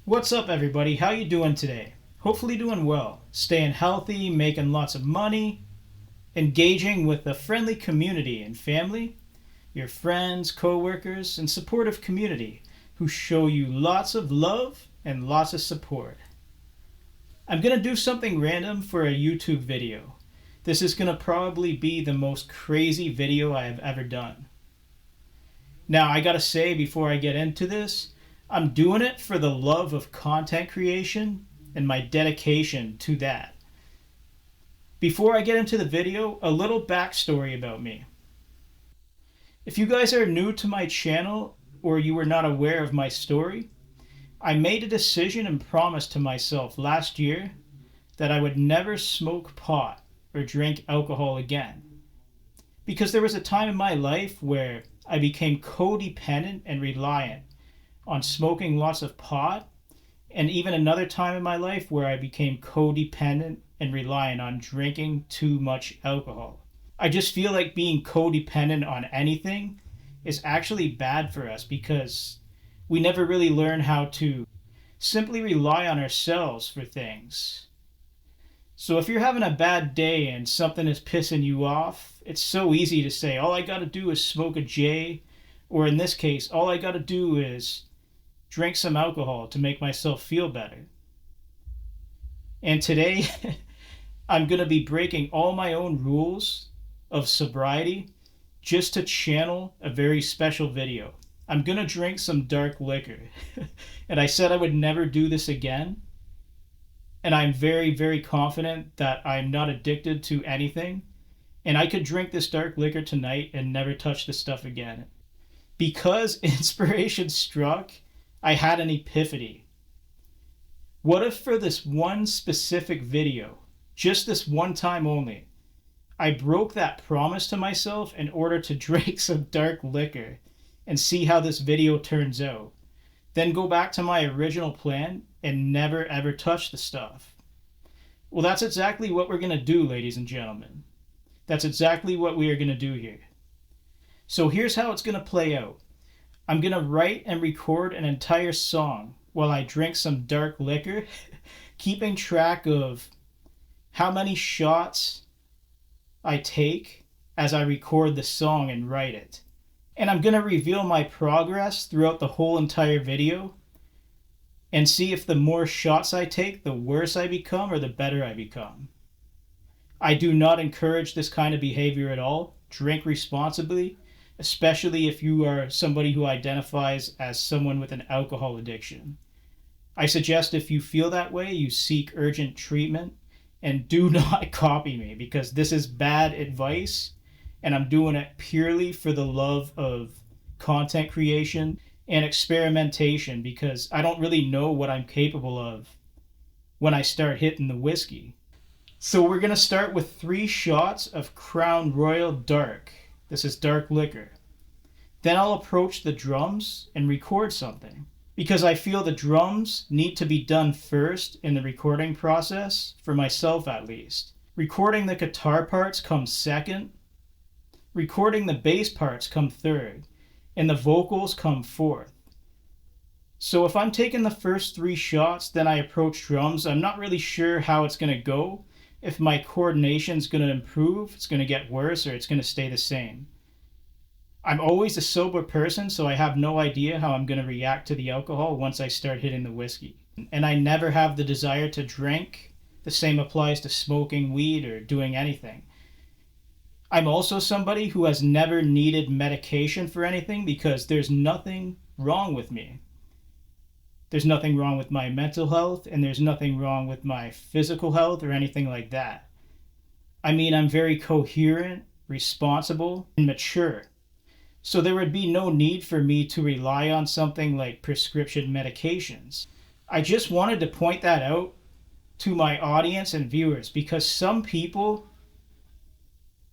What's up, everybody? How you doing today? Hopefully doing well, staying healthy, making lots of money, engaging with a friendly community and family, your friends, coworkers, and supportive community who show you lots of love and lots of support. I'm going to do something random for a YouTube video. This is going to probably be the most crazy video I have ever done. Now, I gotta say before I get into this, I'm doing it for the love of content creation and my dedication to that. Before I get into the video, a little backstory about me. If you guys are new to my channel or you were not aware of my story, I made a decision and promise to myself last year that I would never smoke pot or drink alcohol again. Because there was a time in my life where I became codependent and reliant on smoking lots of pot, and even another time in my life where I became codependent and reliant on drinking too much alcohol. I just feel like being codependent on anything is actually bad for us because we never really learn how to simply rely on ourselves for things. So if you're having a bad day and something is pissing you off, it's so easy to say, all I gotta do is smoke a J, or in this case, all I gotta do is drink some alcohol to make myself feel better. And today, I'm gonna be breaking all my own rules of sobriety just to channel a very special video. I'm gonna drink some dark liquor. And I said I would never do this again. And I'm very, very confident that I'm not addicted to anything. And I could drink this dark liquor tonight and never touch this stuff again. Because inspiration struck, I had an epiphany. What if for this one specific video, just this one time only, I broke that promise to myself in order to drink some dark liquor and see how this video turns out. Then go back to my original plan and never ever touch the stuff. Well, that's exactly what we're going to do, ladies and gentlemen. That's exactly what we are going to do here. So here's how it's going to play out. I'm going to write and record an entire song while I drink some dark liquor, keeping track of how many shots I take as I record the song and write it. And I'm going to reveal my progress throughout the whole entire video and see if the more shots I take, the worse I become or the better I become. I do not encourage this kind of behavior at all. Drink responsibly, especially if you are somebody who identifies as someone with an alcohol addiction. I suggest if you feel that way, you seek urgent treatment and do not copy me because this is bad advice and I'm doing it purely for the love of content creation and experimentation because I don't really know what I'm capable of when I start hitting the whiskey. So we're going to start with 3 shots of Crown Royal Dark. This is dark liquor. Then I'll approach the drums and record something because I feel the drums need to be done first in the recording process, for myself at least. Recording the guitar parts comes second. Recording the bass parts come third, and the vocals come fourth. So if I'm taking the first 3 shots, then I approach drums, I'm not really sure how it's going to go, if my coordination's going to improve, it's going to get worse, or it's going to stay the same. I'm always a sober person, so I have no idea how I'm going to react to the alcohol once I start hitting the whiskey. And I never have the desire to drink. The same applies to smoking weed or doing anything. I'm also somebody who has never needed medication for anything because there's nothing wrong with me. There's nothing wrong with my mental health and there's nothing wrong with my physical health or anything like that. I mean, I'm very coherent, responsible, and mature. So there would be no need for me to rely on something like prescription medications. I just wanted to point that out to my audience and viewers because some people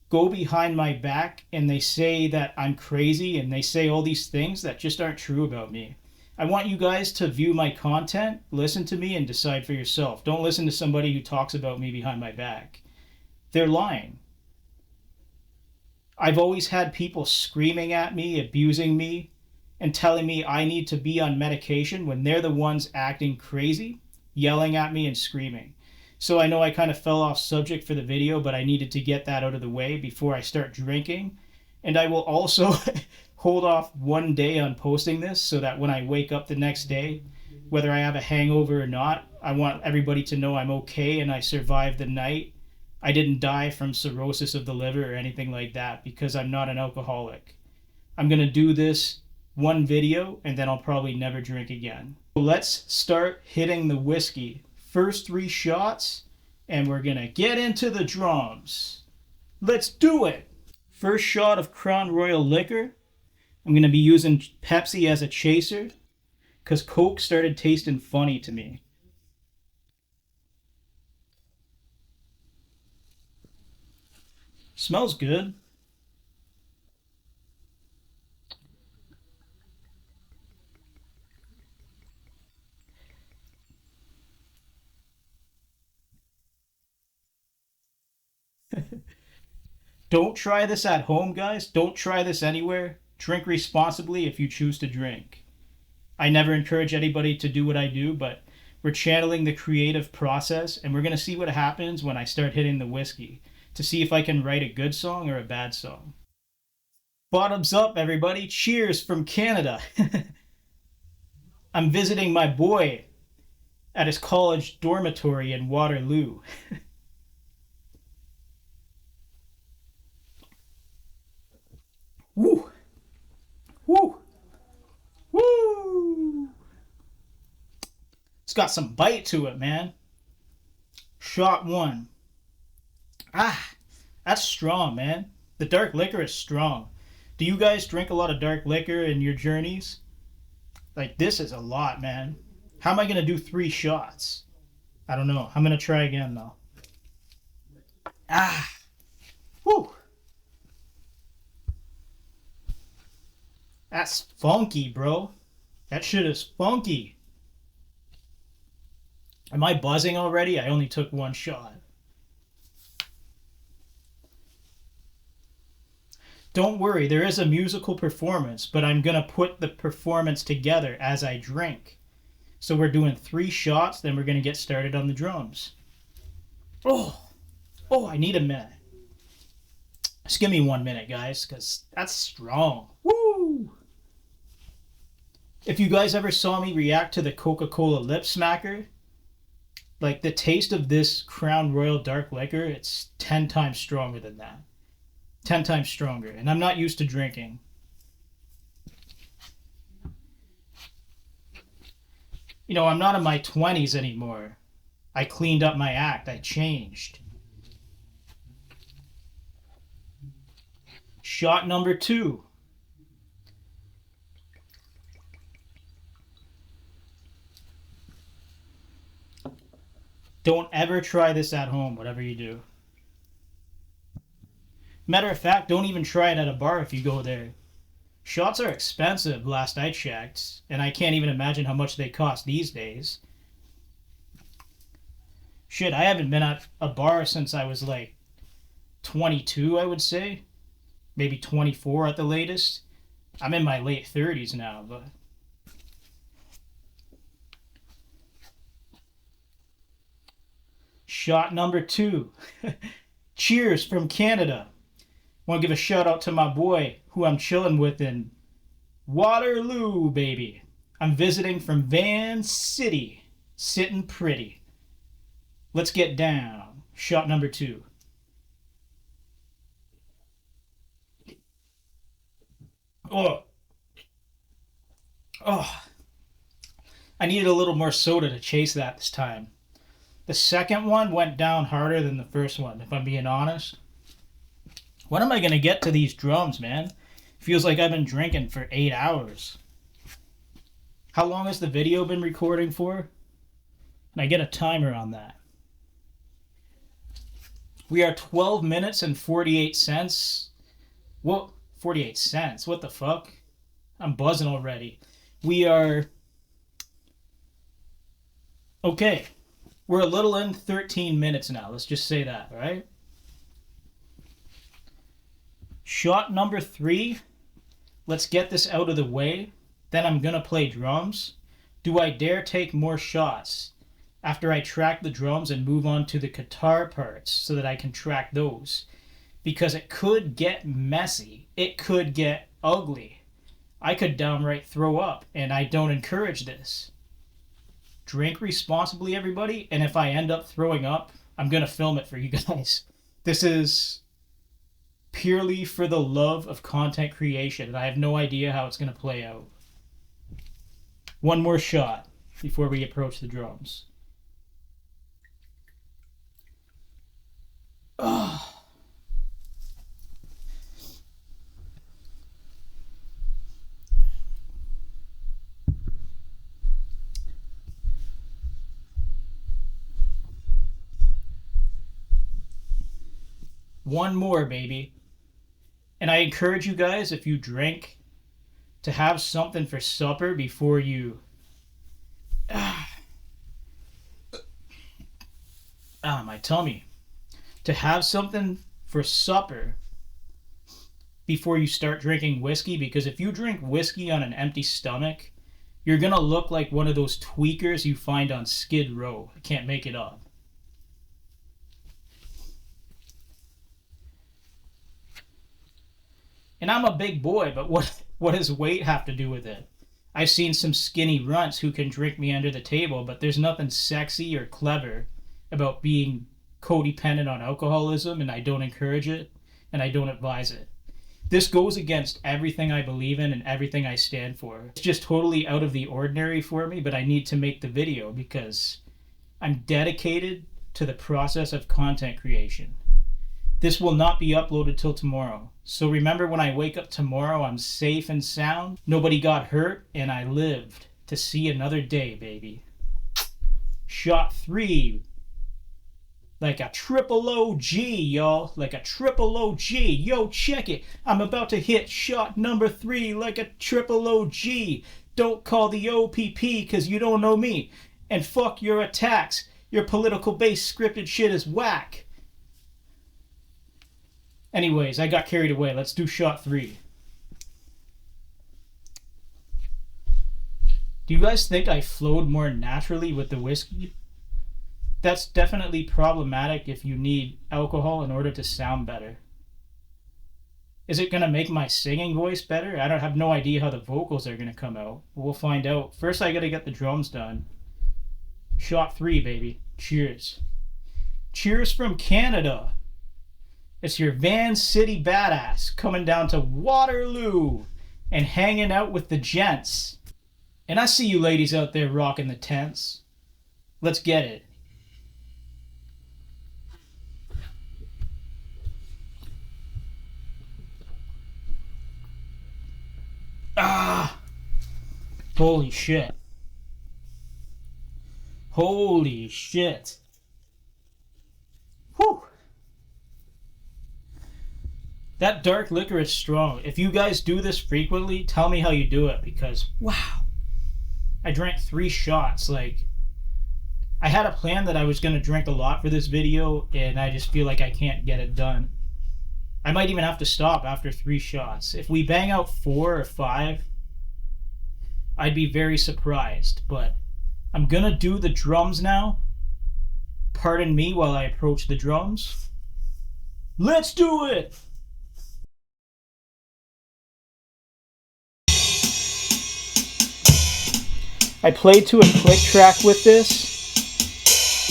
go behind my back and they say that I'm crazy and they say all these things that just aren't true about me. I want you guys to view my content, listen to me, and decide for yourself. Don't listen to somebody who talks about me behind my back. They're lying. I've always had people screaming at me, abusing me, and telling me I need to be on medication when they're the ones acting crazy, yelling at me and screaming. So I know I kind of fell off subject for the video, but I needed to get that out of the way before I start drinking. And I will also hold off one day on posting this so that when I wake up the next day, whether I have a hangover or not, I want everybody to know I'm okay and I survived the night. I didn't die from cirrhosis of the liver or anything like that because I'm not an alcoholic. I'm going to do this one video and then I'll probably never drink again. So let's start hitting the whiskey. First 3 shots and we're going to get into the drums. Let's do it! First shot of Crown Royal liquor. I'm going to be using Pepsi as a chaser because Coke started tasting funny to me. Smells good. Don't try this at home, guys. Don't try this anywhere. Drink responsibly if you choose to drink. I never encourage anybody to do what I do, but we're channeling the creative process and we're going to see what happens when I start hitting the whiskey to see if I can write a good song or a bad song. Bottoms up, everybody. Cheers from Canada. I'm visiting my boy at his college dormitory in Waterloo. Woo! Woo! Woo! It's got some bite to it, man. Shot 1. Ah, that's strong, man. The dark liquor is strong. Do you guys drink a lot of dark liquor in your journeys? Like, this is a lot, man. How am I going to do 3 shots? I don't know. I'm going to try again, though. Ah! Woo! That's funky, bro. That shit is funky. Am I buzzing already? I only took 1 shot. Don't worry, there is a musical performance, but I'm going to put the performance together as I drink. So we're doing 3 shots, then we're going to get started on the drums. Oh, I need a minute. Just give me 1 minute, guys, because that's strong. Woo! If you guys ever saw me react to the Coca-Cola Lip Smacker, like the taste of this Crown Royal Dark Liquor, it's 10 times stronger than that. 10 times stronger. And I'm not used to drinking. You know, I'm not in my 20s anymore. I cleaned up my act. I changed. Shot number 2. Don't ever try this at home, whatever you do. Matter of fact, don't even try it at a bar if you go there. Shots are expensive, last I checked, and I can't even imagine how much they cost these days. Shit, I haven't been at a bar since I was like 22, I would say. Maybe 24 at the latest. I'm in my late 30s now, but... Shot number 2. Cheers from Canada. Want to give a shout out to my boy who I'm chilling with in Waterloo, baby. I'm visiting from Van City. Sitting pretty. Let's get down. Shot number 2. Oh. I needed a little more soda to chase that this time. The second one went down harder than the first one, if I'm being honest. When am I going to get to these drums, man? Feels like I've been drinking for 8 hours. How long has the video been recording for? And I get a timer on that. We are 12 minutes and 48 cents. What? 48 cents? What the fuck? I'm buzzing already. We are... Okay. We're a little in 13 minutes now. Let's just say that, right? Shot number 3. Let's get this out of the way. then I'm gonna play drums. Do I dare take more shots after I track the drums and move on to the guitar parts so that I can track those? Because it could get messy. It could get ugly. I could downright throw up, and I don't encourage this. Drink responsibly, everybody, and if I end up throwing up, I'm going to film it for you guys. This is purely for the love of content creation, and I have no idea how it's going to play out. One more shot before we approach the drums. Ugh. One more, baby. And I encourage you guys, if you drink, to have something for supper before you... my tummy. To have something for supper before you start drinking whiskey, because if you drink whiskey on an empty stomach, you're going to look like one of those tweakers you find on Skid Row. I can't make it up. And I'm a big boy, but what does weight have to do with it? I've seen some skinny runts who can drink me under the table, but there's nothing sexy or clever about being codependent on alcoholism, and I don't encourage it, and I don't advise it. This goes against everything I believe in and everything I stand for. It's just totally out of the ordinary for me, but I need to make the video because I'm dedicated to the process of content creation. This will not be uploaded till tomorrow. So remember, when I wake up tomorrow, I'm safe and sound. Nobody got hurt, and I lived to see another day, baby. Shot 3. Like a triple OG, y'all. Like a triple OG. Yo, check it. I'm about to hit shot number 3 like a triple OG. Don't call the OPP because you don't know me. And fuck your attacks. Your political-based scripted shit is whack. Anyways, I got carried away. Let's do shot 3. Do you guys think I flowed more naturally with the whiskey? That's definitely problematic if you need alcohol in order to sound better. Is it going to make my singing voice better? I don't have no idea how the vocals are going to come out. We'll find out. First, I got to get the drums done. Shot 3, baby. Cheers. Cheers from Canada. It's your Van City badass coming down to Waterloo and hanging out with the gents. And I see you ladies out there rocking the tents. Let's get it. Ah! Holy shit. Holy shit. Whew. That dark liquor is strong. If you guys do this frequently, tell me how you do it, because, wow. I drank 3 shots. Like, I had a plan that I was going to drink a lot for this video, and I just feel like I can't get it done. I might even have to stop after 3 shots. If we bang out 4 or 5, I'd be very surprised. But I'm going to do the drums now. Pardon me while I approach the drums. Let's do it! I played to a click track with this,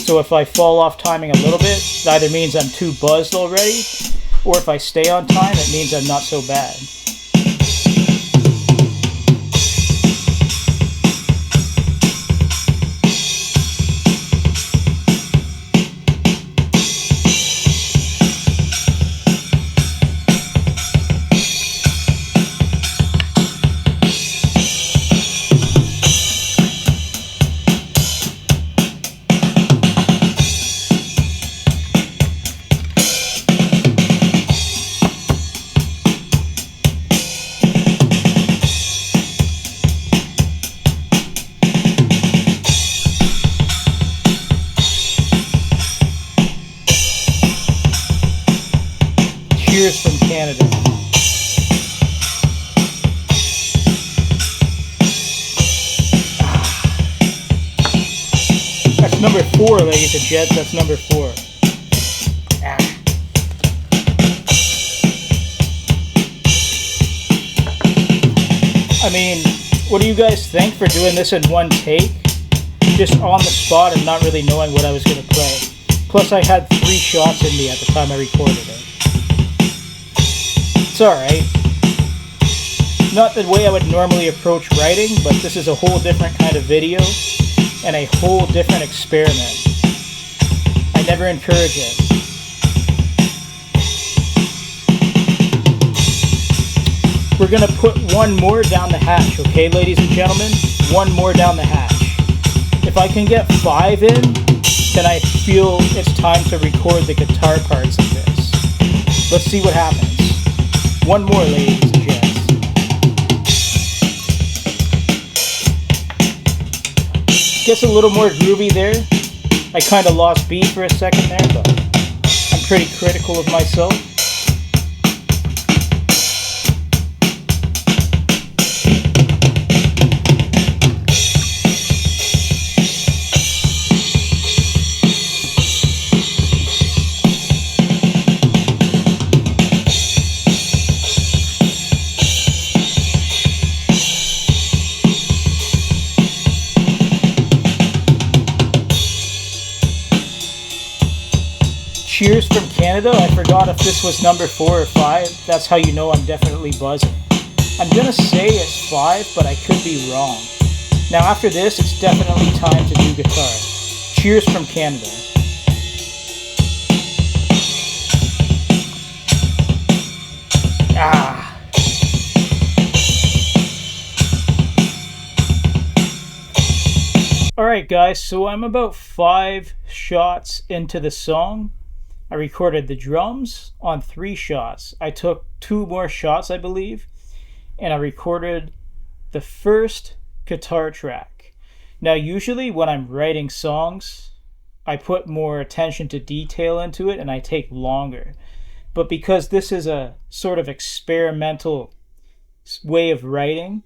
so if I fall off timing a little bit, it either means I'm too buzzed already, or if I stay on time, it means I'm not so bad. Cheers from Canada. ladies and gents. That's number 4. Ah. I mean, what do you guys think for doing this in one take? Just on the spot and not really knowing what I was going to play. Plus, I had 3 shots in me at the time I recorded it. It's alright. Not the way I would normally approach writing, but this is a whole different kind of video and a whole different experiment. I never encourage it. We're going to put one more down the hatch, okay, ladies and gentlemen? One more down the hatch. If I can get 5 in, then I feel it's time to record the guitar parts of this. Let's see what happens. One more, ladies and gents. Gets a little more groovy there. I kind of lost beat for a second there, but I'm pretty critical of myself. Cheers from Canada. I forgot if this was number 4 or 5. That's how you know I'm definitely buzzing. I'm gonna say it's 5, but I could be wrong. Now after this, it's definitely time to do guitar. Cheers from Canada. Ah. Alright guys, so I'm about 5 shots into the song. I recorded the drums on 3 shots. I took 2 more shots, I believe, and I recorded the first guitar track. Now, usually when I'm writing songs, I put more attention to detail into it and I take longer. But because this is a sort of experimental way of writing,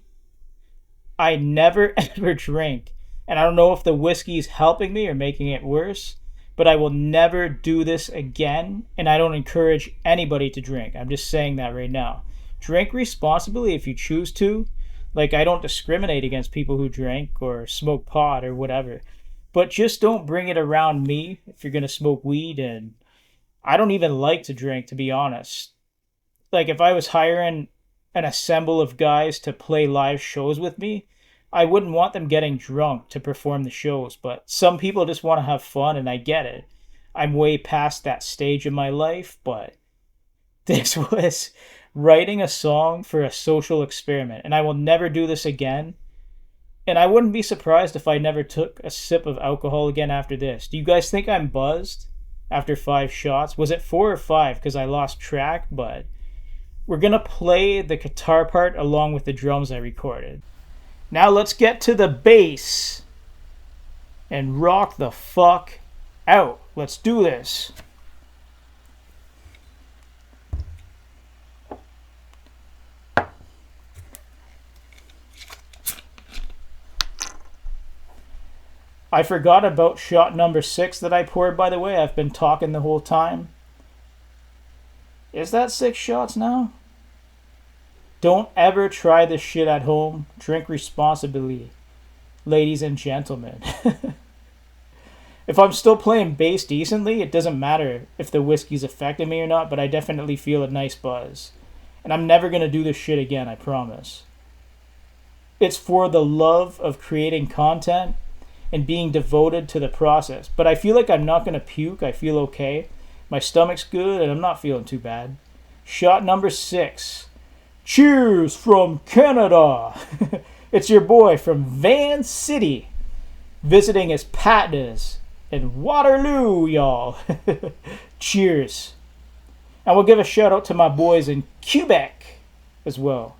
I never ever drink. And I don't know if the whiskey's helping me or making it worse, but I will never do this again, and I don't encourage anybody to drink. I'm just saying that right now. Drink responsibly if you choose to. Like, I don't discriminate against people who drink or smoke pot or whatever. But just don't bring it around me if you're going to smoke weed, and I don't even like to drink, to be honest. Like, if I was hiring an assemble of guys to play live shows with me, I wouldn't want them getting drunk to perform the shows, but some people just want to have fun, and I get it. I'm way past that stage in my life, but this was writing a song for a social experiment, and I will never do this again. And I wouldn't be surprised if I never took a sip of alcohol again after this. Do you guys think I'm buzzed after 5 shots? Was it 4 or 5? Because I lost track, but we're going to play the guitar part along with the drums I recorded. Now let's get to the bass and rock the fuck out. Let's do this. I forgot about shot number 6 that I poured, by the way. I've been talking the whole time. Is that 6 shots now? Don't ever try this shit at home. Drink responsibly, ladies and gentlemen. If I'm still playing bass decently, it doesn't matter if the whiskey's affecting me or not, but I definitely feel a nice buzz. And I'm never going to do this shit again, I promise. It's for the love of creating content and being devoted to the process. But I feel like I'm not going to puke. I feel okay. My stomach's good and I'm not feeling too bad. Shot number 6. Cheers from Canada. It's your boy from Van City, visiting his partners in Waterloo, y'all. Cheers. And we'll give a shout out to my boys in Quebec as well.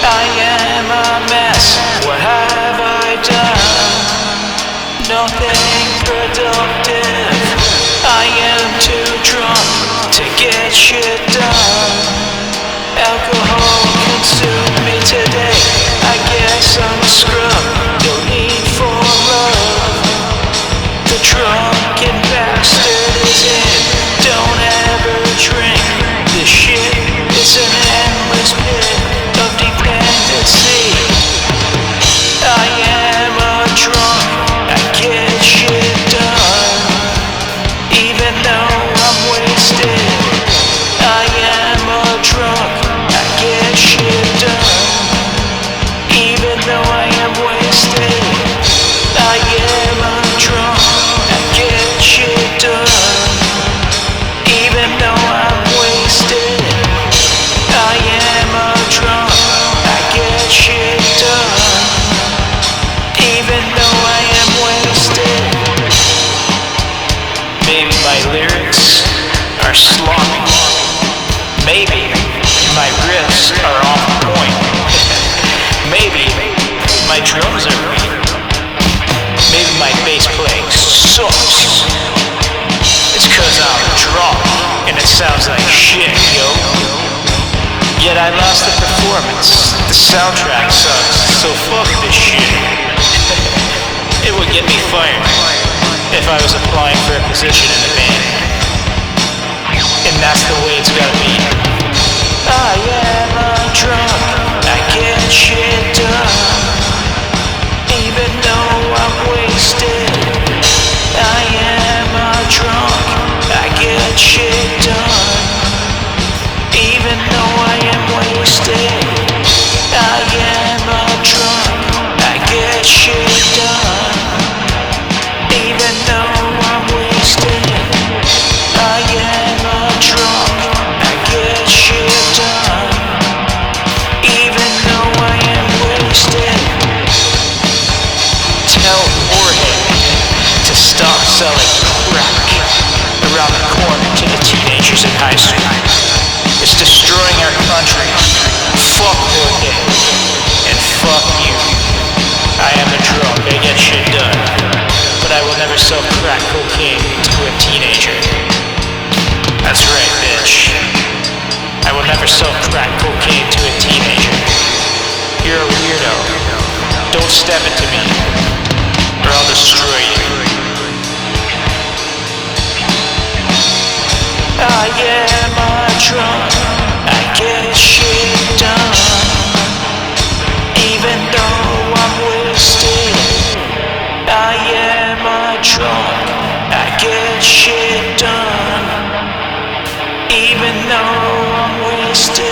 I am nothing productive. I am too drunk to get shit done. Alcohol consumed me today. I guess I'm a scrub, no need for love. The drunken bastard is in, don't ever drink. This shit is an endless pit of dependency. I am a drunk, I get shit done, even though I'm wasted. I am a drunk, I get shit done, even though I am wasted. I am a drunk, I get shit done, even though I'm wasted. I am a drunk, I get shit done, even though I am wasted. Maybe my lyrics are sloppy. Maybe my riffs are off point. Maybe my drums are weak. Maybe my bass playing sucks. It's 'cause I'm drunk and it sounds like shit, yo. Yet I lost the performance. The soundtrack sucks, so fuck this shit. It would get me fired if I was applying for a position in the band. And that's the way it's gotta be. I am a drunk, I get shit done, even though I'm wasted. I am a drunk, I get shit done, even though I am wasted. I am a drunk, I get shit done, even though I'm wasted. I am a drunk, I get shit done, even though I am wasted. Tell Warhead to stop selling crack around the corner to the teenagers in high school. It's destroying our country. Fuck Warhead, and fuck you. I am a drunk, I get shit done, but I will never sell crack cocaine to a teenager. That's right, bitch. I will never sell crack cocaine to a teenager. You're a weirdo. Don't step into me, or I'll destroy you. I am a drunk, I get shit done, even though I'm wasted. I am a drunk, I get shit done, even though I'm wasted.